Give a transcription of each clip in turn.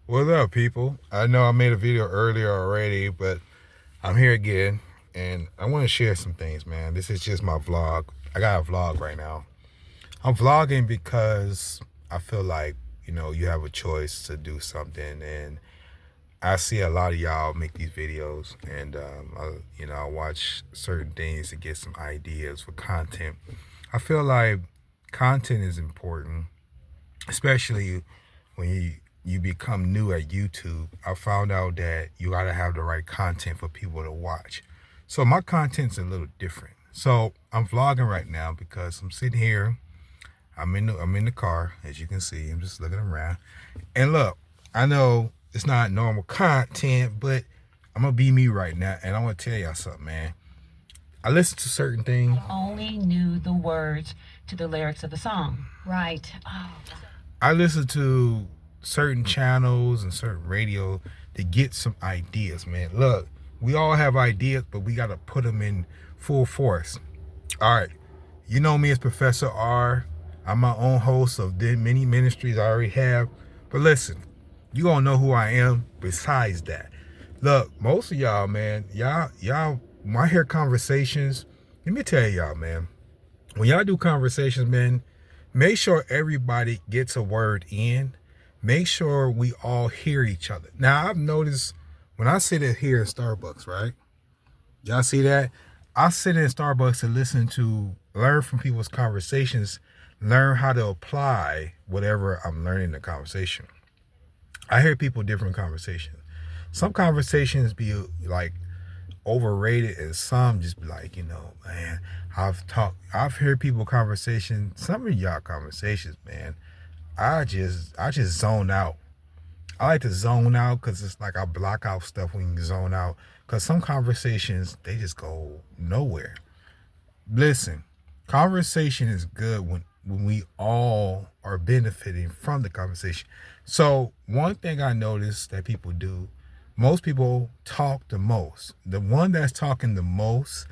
What's up, people? I know I made a video earlier already, but I'm here again, and I want to share some things, man. This is just my vlog. I got a vlog right now. I'm vlogging because I feel like, you have a choice to do something, and I see a lot of y'all make these videos, and I watch certain things to get some ideas for content. I feel like content is important, especially when you become new at YouTube. I found out that you gotta have the right content for people to watch. So my content's a little different. So I'm vlogging right now because I'm sitting here. I'm in the car, as you can see. I'm just looking around. And look, I know it's not normal content, but I'm gonna be me right now, and I want to tell y'all something, man. I listen to certain things. Only knew the words to the lyrics of the song. Right. Oh. I listen to certain channels and certain radio to get some ideas, man. Look, we all have ideas, but we got to put them in full force. All right. You know me as Professor R. I'm my own host of many ministries I already have. But listen, you gonna know who I am besides that. Look, most of y'all, man, y'all, when I hear conversations, let me tell y'all, man, when y'all do conversations, man, make sure everybody gets a word in. Make sure we all hear each other. Now, I've noticed when I sit here in Starbucks, right? Y'all see that? I sit in Starbucks to learn from people's conversations, learn how to apply whatever I'm learning in the conversation. I hear people different conversations. Some conversations be like overrated, and some just be like, man, I've heard people conversations, some of y'all conversations, man, I just zone out. I like to zone out because it's like I block out stuff when you zone out, because some conversations, they just go nowhere. Listen, conversation is good when we all are benefiting from the conversation. So one thing I noticed that people do, most people talk the most. The one that's talking the most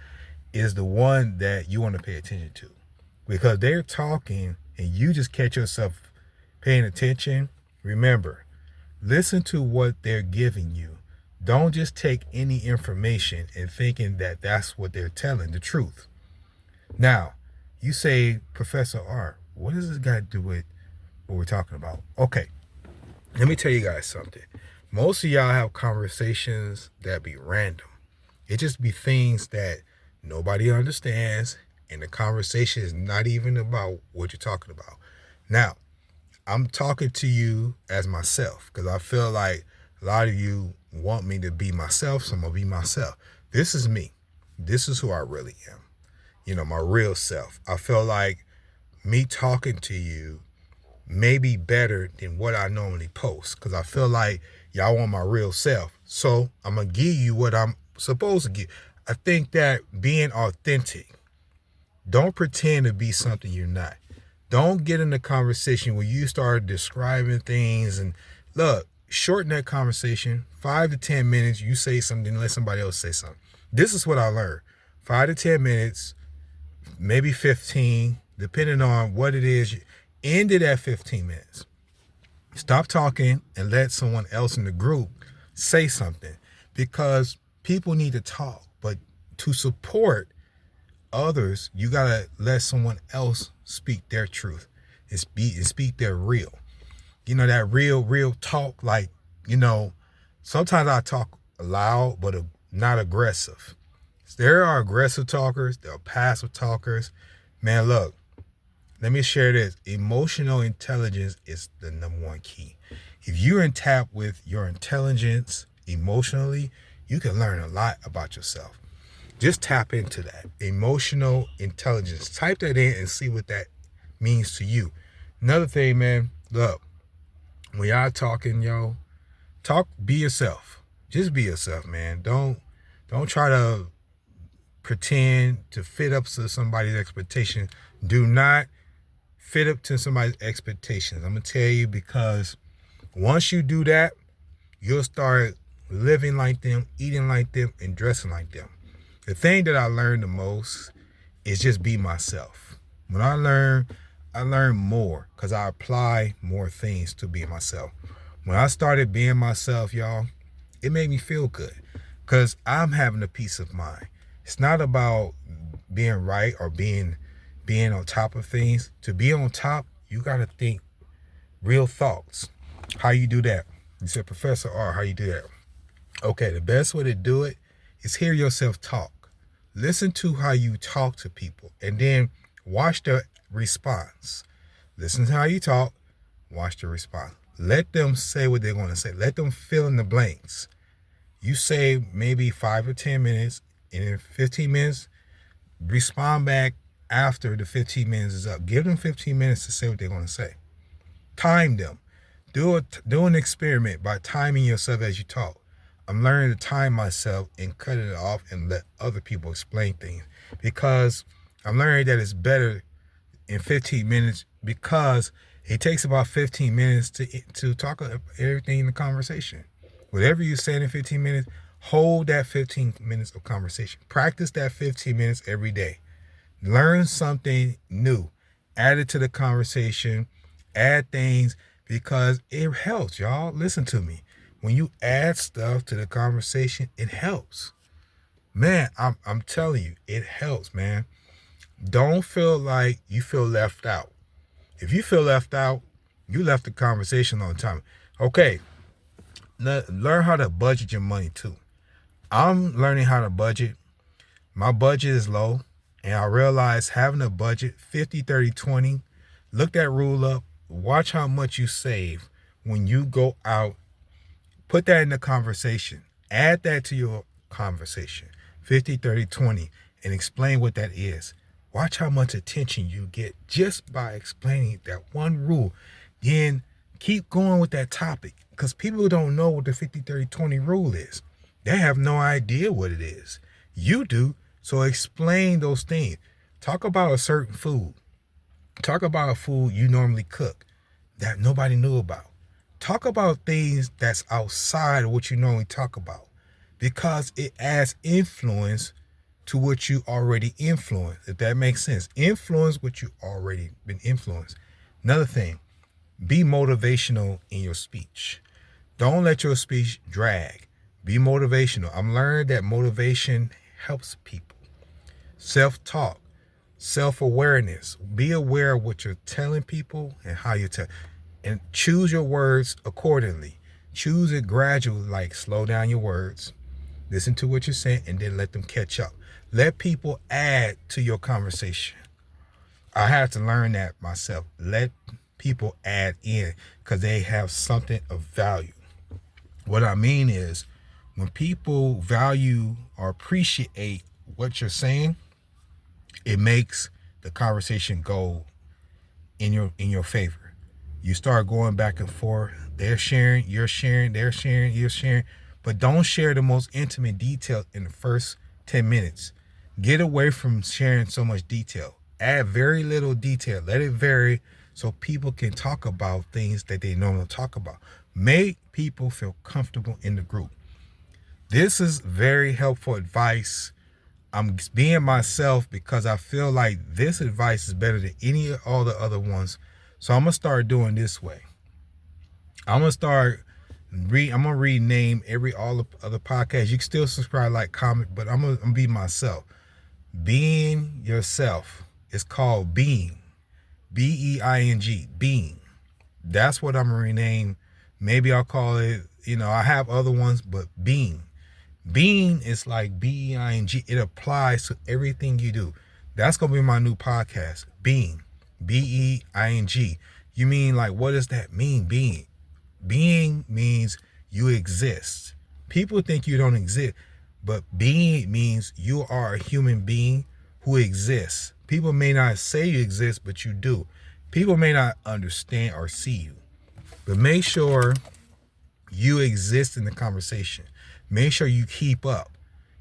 is the one that you want to pay attention to, because they're talking and you just catch yourself paying attention. Remember, listen to what they're giving you. Don't just take any information and thinking that that's what they're telling, the truth. Now, you say, Professor R, what does this got to do with what we're talking about? Okay, let me tell you guys something. Most of y'all have conversations that be random. It just be things that nobody understands, and the conversation is not even about what you're talking about. Now, I'm talking to you as myself because I feel like a lot of you want me to be myself, so I'm going to be myself. This is me. This is who I really am. My real self. I feel like me talking to you may be better than what I normally post, because I feel like y'all want my real self. So I'm going to give you what I'm supposed to give. I think that being authentic, don't pretend to be something you're not. Don't get in a conversation where you start describing things, and look, shorten that conversation. 5 to 10 minutes, you say something, let somebody else say something. This is what I learned. 5 to 10 minutes, maybe 15, depending on what it is. End it at 15 minutes. Stop talking and let someone else in the group say something, because people need to talk, but to support others, you gotta let someone else speak their truth and speak their real. That real talk. Like, sometimes I talk loud, but not aggressive. There are aggressive talkers, there are passive talkers. Man, look, let me share this. Emotional intelligence is the number one key. If you're in tap with your intelligence emotionally, you can learn a lot about yourself. Just tap into that. Emotional intelligence. Type that in and see what that means to you. Another thing, man, look, when y'all talking, be yourself. Just be yourself, man. Don't try to pretend to fit up to somebody's expectation. Do not fit up to somebody's expectations. I'm going to tell you, because once you do that, you'll start living like them, eating like them, and dressing like them. The thing that I learned the most is just be myself. When I learn more because I apply more things to be myself. When I started being myself, y'all, it made me feel good because I'm having a peace of mind. It's not about being right or being on top of things. To be on top, you got to think real thoughts. How you do that? You said, Professor R, how you do that? Okay, the best way to do it is hear yourself talk. Listen to how you talk to people and then watch the response. Listen to how you talk, watch the response. Let them say what they're going to say. Let them fill in the blanks. You say maybe 5 or 10 minutes, and in 15 minutes, respond back after the 15 minutes is up. Give them 15 minutes to say what they're going to say. Time them. Do an experiment by timing yourself as you talk. I'm learning to time myself and cut it off and let other people explain things, because I'm learning that it's better in 15 minutes, because it takes about 15 minutes to talk about everything in the conversation. Whatever you say in 15 minutes, hold that 15 minutes of conversation. Practice that 15 minutes every day. Learn something new. Add it to the conversation. Add things, because it helps, y'all. Listen to me. When you add stuff to the conversation, it helps. Man, I'm telling you, it helps, man. Don't feel like you feel left out. If you feel left out, you left the conversation on time. Okay, learn how to budget your money too. I'm learning how to budget. My budget is low, and I realize having a budget, 50, 30, 20, look that rule up. Watch how much you save when you go out. Put that in the conversation. Add that to your conversation, 50, 30, 20, and explain what that is. Watch how much attention you get just by explaining that one rule. Then keep going with that topic, because people don't know what the 50, 30, 20 rule is. They have no idea what it is. You do, so explain those things. Talk about a certain food. Talk about a food you normally cook that nobody knew about. Talk about things that's outside of what you normally talk about, because it adds influence to what you already influence, if that makes sense. Influence what you already been influenced. Another thing, be motivational in your speech. Don't let your speech drag. Be motivational. I'm learning that motivation helps people. Self-talk, self-awareness. Be aware of what you're telling people and how you tell. And choose your words accordingly. Choose it gradually, like slow down your words. Listen to what you're saying and then let them catch up. Let people add to your conversation. I had to learn that myself. Let people add in, because they have something of value. What I mean is, when people value or appreciate what you're saying, it makes the conversation go in your favor. You start going back and forth. They're sharing, you're sharing, they're sharing, you're sharing. But don't share the most intimate details in the first 10 minutes. Get away from sharing so much detail. Add very little detail. Let it vary so people can talk about things that they normally talk about. Make people feel comfortable in the group. This is very helpful advice. I'm being myself because I feel like this advice is better than any of all the other ones. So I'm going to start doing this way. I'm going to rename all the other podcasts. You can still subscribe, like, comment, but I'm going to be myself. Being yourself is called Being. B-E-I-N-G. Being. That's what I'm going to rename. Maybe I'll call it, I have other ones, but Being. Being is like B-E-I-N-G. It applies to everything you do. That's going to be my new podcast. Being. B-E-I-N-G. You mean, like, what does that mean, being? Being means you exist. People think you don't exist, but being means you are a human being who exists. People may not say you exist, but you do. People may not understand or see you, but make sure you exist in the conversation. Make sure you keep up.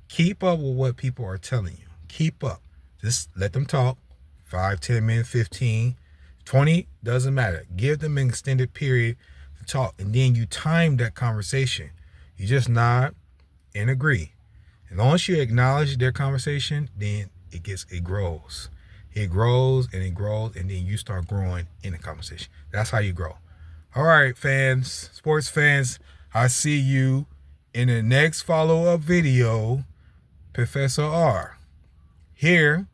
Keep up with what people are telling you. Keep up. Just let them talk. 5, 10 minutes, 15, 20, doesn't matter. Give them an extended period to talk, and then you time that conversation. You just nod and agree. As long as you acknowledge their conversation, then it grows. It grows, and then you start growing in the conversation. That's how you grow. All right, fans, sports fans, I see you in the next follow-up video, Professor R. Here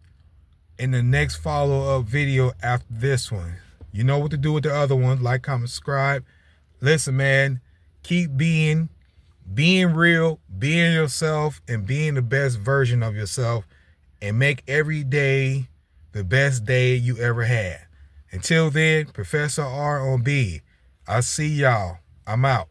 in the next follow-up video after this one. You know what to do with the other ones. Like, comment, subscribe. Listen, man, keep being real, being yourself, and being the best version of yourself, and make every day the best day you ever had. Until then, Professor R on B. I see y'all. I'm out.